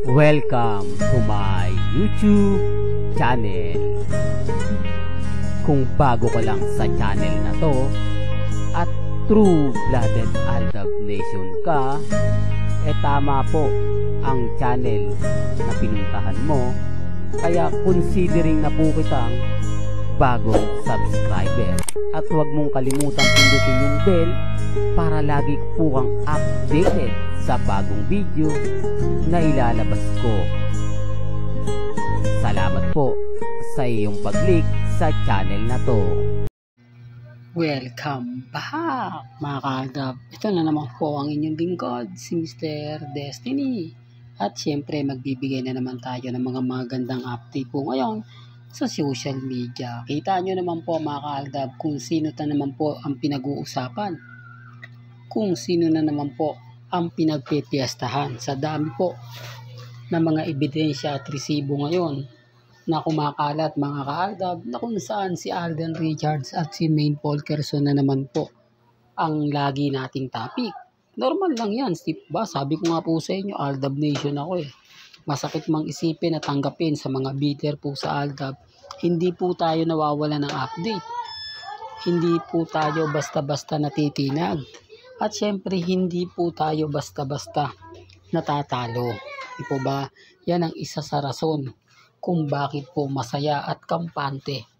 Welcome to my YouTube channel. Kung bago ka lang sa channel na to at true-blooded Aldab Nation ka, tama po ang channel na pinuntahan mo. Kaya considering na po kitang bagong subscriber. At huwag mong kalimutan pindutin yung bell para lagi po kang updated sa bagong video na ilalabas ko. Salamat po sa iyong pag-click sa channel na to. Welcome back mga kaaldab. Ito na naman po ang inyong lingkod, si Mr. Destiny. At syempre magbibigay na naman tayo ng mga magandang update po ngayon sa social media. Kita nyo naman po mga kaaldab kung sino na naman po ang pinag-uusapan. Kung sino na naman po ang pinagpipiestahan. Sa dami po ng mga ebidensya at resibo ngayon na kumakalat mga kaaldab na kung saan si Alden Richards at si Maine Polkerson na naman po ang lagi nating topic. Normal lang yan, ba? Sabi ko nga po sa inyo, Aldab Nation ako eh. Masakit mang isipin at tanggapin sa mga bitter po sa Aldab. Hindi po tayo nawawala ng update. Hindi po tayo basta-basta natitinag. At syempre, hindi po tayo basta-basta natatalo. Di po ba? Yan ang isa sa rason kung bakit po masaya at kampante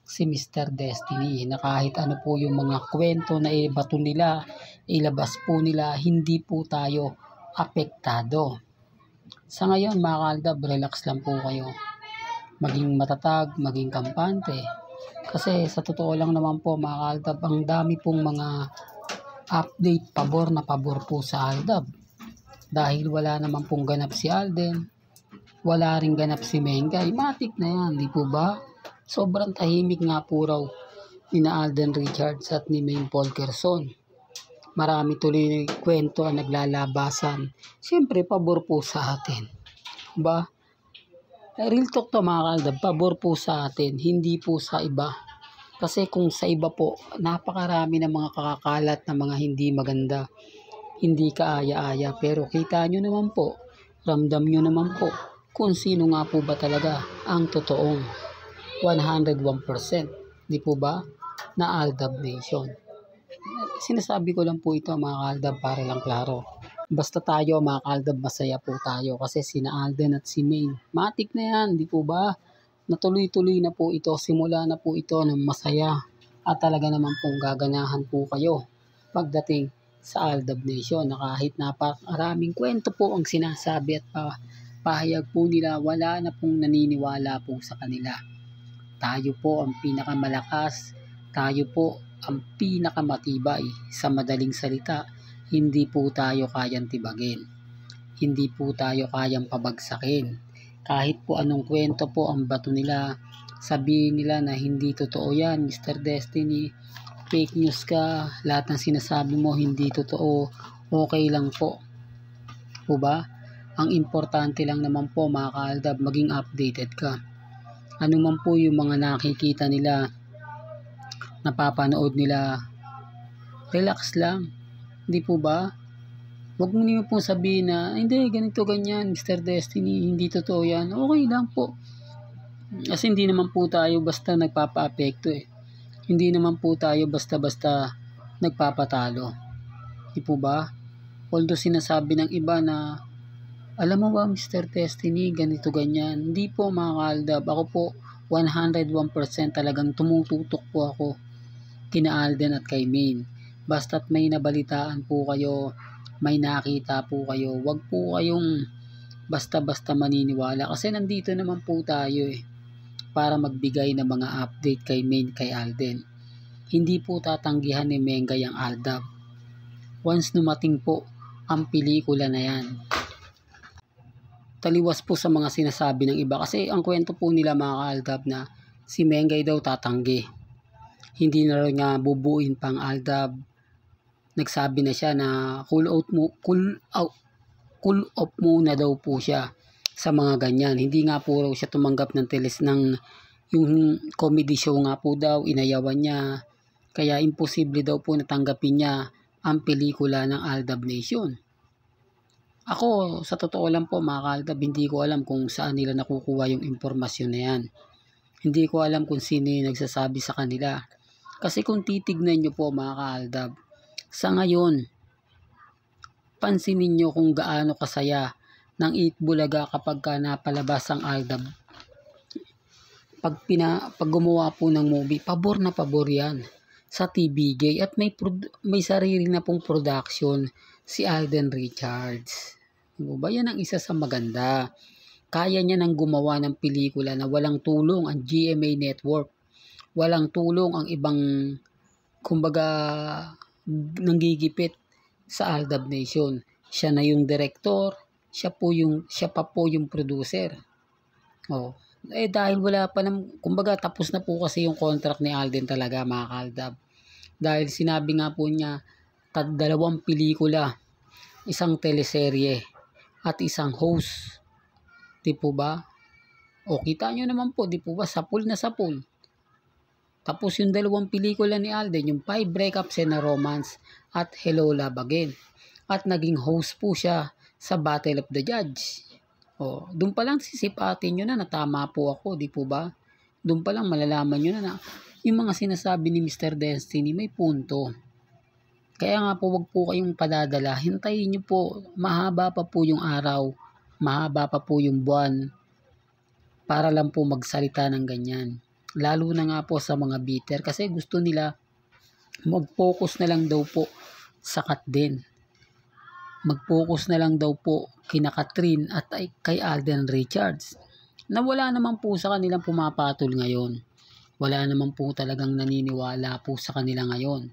si Mr. Destiny. Na kahit ano po yung mga kwento na ibato nila, ilabas po nila, hindi po tayo apektado. Sa ngayon mga kaaldab, relax lang po kayo. Maging matatag, maging kampante. Kasi sa totoo lang naman po mga kaaldab, ang dami pong mga update pabor na pabor po sa Aldab. Dahil wala naman pong ganap si Alden, wala rin ganap si Mengay. Matik na yan, di po ba? Sobrang tahimik nga po raw ni Alden Richards at ni Maine Polkerson. Marami tuloy ng kwento ang naglalabasan. Siyempre, pabor po sa atin. Ba? Real talk to mga kaaldab, pabor po sa atin, hindi po sa iba. Kasi kung sa iba po, napakarami ng mga kakakalat na mga hindi maganda, hindi kaaya-aya. Pero kita nyo naman po, ramdam nyo naman po, kung sino nga po ba talaga ang totoong 101%. Di po ba? Na Aldab Nation. Sinasabi ko lang po ito mga kaaldab para lang klaro. Basta tayo mga kaaldab, masaya po tayo kasi sina Alden at si Maine, matik na yan, di po ba? Natuloy-tuloy na po ito, simula na po ito ng masaya at talaga naman pong gaganahan po kayo pagdating sa Aldab Nation na kahit napakaraming kwento po ang sinasabi at pahayag po nila, wala na pong naniniwala po sa kanila. Tayo po ang pinakamalakas, tayo po ang pinakamatibay. Sa madaling salita, hindi po tayo kayang tibagin. Hindi po tayo kayang pabagsakin. Kahit po anong kwento po ang bato nila, sabihin nila na hindi totoo yan, Mr. Destiny, fake news ka, lahat ng sinasabi mo hindi totoo, okay lang po. Po ba? Ang importante lang naman po mga kaaldab, maging updated ka. Ano man po yung mga nakikita nila, napapanood nila, relax lang. Hindi po ba? Huwag mo niyo po sabihin na, hindi, ganito, ganyan, Mr. Destiny, hindi totoo yan. Okay lang po. Kasi hindi naman po tayo basta nagpapa-apekto eh. Hindi naman po tayo basta-basta nagpapatalo. Hindi po ba? Although sinasabi ng iba na, alam mo ba Mr. Destiny, ganito, ganyan. Hindi po mga kaaldab. Ako po, 101% talagang tumututok po ako kina Alden at kay Maine. Basta't may nabalitaan po kayo, may nakita po kayo, wag po kayong basta-basta maniniwala kasi nandito naman po tayo eh para magbigay ng mga update kay Maine, kay Alden. Hindi po tatanggihan ni Mengay ang Aldab. Once numating po ang pelikula na yan, taliwas po sa mga sinasabi ng iba kasi ang kwento po nila mga kaaldab na si Mengay daw tatanggi. Hindi na rin nga bubuin pang Aldab. Nagsabi na siya na cool off muna daw po siya sa mga ganyan. Hindi nga po raw siya tumanggap ng yung comedy show nga po daw, inayawan niya. Kaya imposible daw po natanggapin niya ang pelikula ng Aldab Nation. Ako, sa totoo lang po mga kaaldab, hindi ko alam kung saan nila nakukuha yung impormasyon na yan. Hindi ko alam kung sino yung nagsasabi sa kanila. Kasi kung titignan nyo po mga kaaldab, sa ngayon, pansinin nyo kung gaano kasaya ng Eat Bulaga kapag ka napalabas ang aldab. Pag gumawa po ng movie, pabor na pabor yan sa TVJ at may sarili na pong production si Alden Richards. Diba ba? Yan ang isa sa maganda. Kaya niya nang gumawa ng pelikula na walang tulong ang GMA Network. Walang tulong ang ibang, kumbaga, nanggigipit sa Aldab Nation. Siya na yung director, siya pa po yung producer. Oh. Dahil wala pa kumbaga tapos na po kasi yung contract ni Alden talaga mga kaaldab. Dahil sinabi nga po niya, 2 pelikula, 1 teleserye, at 1 host. Di po ba? O kita nyo naman po, di po ba? Sapul na sapul. Tapos yung 2 pelikula ni Alden, yung 5 Breakups and a Romance at Hello Love Again. At naging host po siya sa Battle of the Judge. O, doon pa lang sisipatin nyo na tama po ako, di po ba? Doon pa lang malalaman nyo na yung mga sinasabi ni Mr. Destiny may punto. Kaya nga po wag po kayong padadala. Hintayin nyo po. Mahaba pa po yung araw. Mahaba pa po yung buwan. Para lang po magsalita ng ganyan. Lalo na nga po sa mga bitter. Kasi gusto nila mag-focus na lang daw po sa Katden. Mag-focus na lang daw po kina Catherine at kay Alden Richards. Na wala naman po sa kanilang pumapatol ngayon. Wala naman po talagang naniniwala po sa kanila ngayon.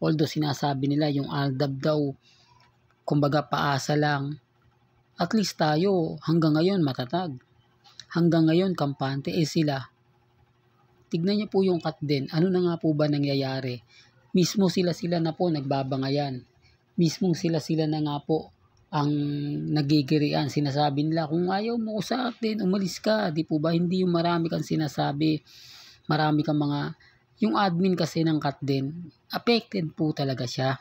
Although sinasabi nila yung Aldab daw, kumbaga paasa lang. At least tayo hanggang ngayon matatag. Hanggang ngayon kampante sila. Tignan niyo po yung Katden. Ano na nga po ba nangyayari? Mismo sila na po nagbabangayan. Mismo sila na nga po ang nagigirian. Sinasabi nila kung ayaw mo sa atin, umalis ka. Di po ba? Hindi yung marami kang sinasabi. Marami kang yung admin kasi ng Katden, affected po talaga siya.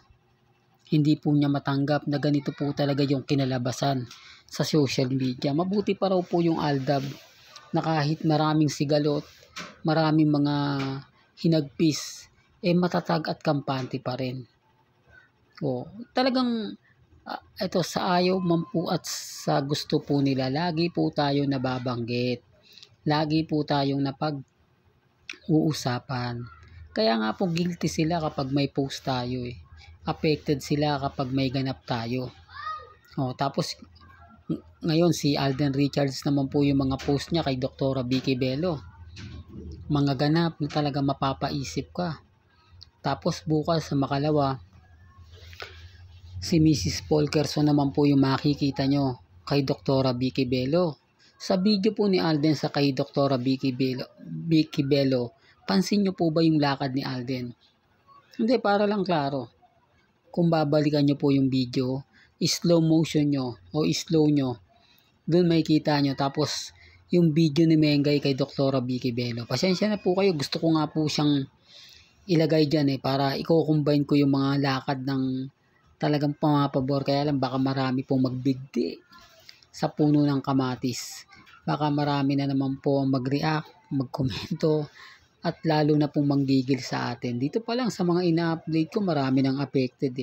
Hindi po niya matanggap na ganito po talaga yung kinalabasan sa social media. Mabuti pa raw po yung Aldab na kahit maraming sigalot, maraming mga hinagpis, matatag at kampante pa rin. O, talagang ito sa ayaw man po at sa gusto po nila, lagi po tayo nababanggit. Lagi po tayong uusapan. Kaya nga po guilty sila kapag may post tayo Affected sila kapag may ganap tayo. Tapos ngayon si Alden Richards naman po yung mga post niya kay Dr. Vicky Bello. Mga ganap na talaga mapapaisip ka. Tapos bukas sa makalawa, si Mrs. Polkerson naman po yung makikita nyo kay Dr. Vicky Bello. Sa video po ni Alden sa kay Dr. Vicky Bello, pansin nyo po ba yung lakad ni Alden? Hindi, para lang klaro. Kung babalikan nyo po yung video, slow motion nyo o slow nyo, doon makikita nyo. Tapos yung video ni Mengay kay Dr. Vicky Bello. Pasensya na po kayo, gusto ko nga po siyang ilagay dyan para i-combine ko yung mga lakad ng talagang pumapabor. Kaya lang baka marami pong magbigti sa puno ng kamatis. Baka marami na naman po mag-react, magkomento, at lalo na pong manggigil sa atin. Dito pa lang sa mga ina-update ko, marami nang affected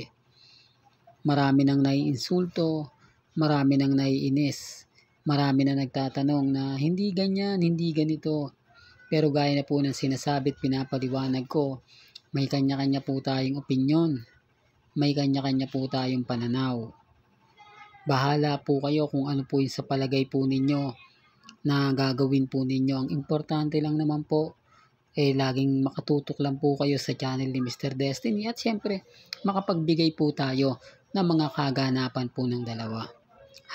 Marami nang naiinsulto, marami nang naiinis, marami nang nagtatanong na hindi ganyan, hindi ganito. Pero gaya na po ng sinasabi at pinapaliwanag ko, may kanya-kanya po tayong opinyon. May kanya-kanya po tayong pananaw. Bahala po kayo kung ano po yung sa palagay po ninyo na gagawin po ninyo. Ang importante lang naman po, laging makatutok lang po kayo sa channel ni Mr. Destiny at syempre, makapagbigay po tayo ng mga kaganapan po ng dalawa.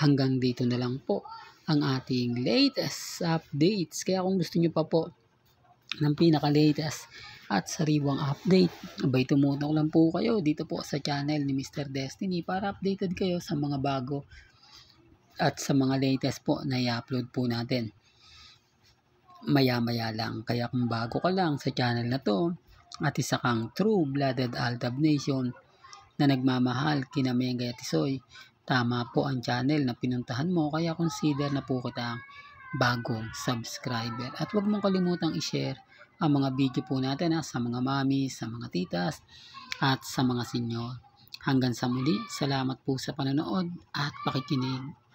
Hanggang dito na lang po ang ating latest updates. Kaya kung gusto nyo pa po ng pinaka-latest at sariwang update, abay tumutok lang po kayo dito po sa channel ni Mr. Destiny para updated kayo sa mga bago at sa mga latest po na i-upload po natin maya-maya lang. Kaya kung bago ka lang sa channel na to at isa kang true-blooded Aldab Nation na nagmamahal kina Mengay at Isoy, tama po ang channel na pinuntahan mo, kaya consider na po kitang bagong subscriber. At huwag mong kalimutang i-share ang mga video po natin sa mga mami, sa mga titas, at sa mga senyor. Hanggang sa muli, salamat po sa panonood at pakikinig.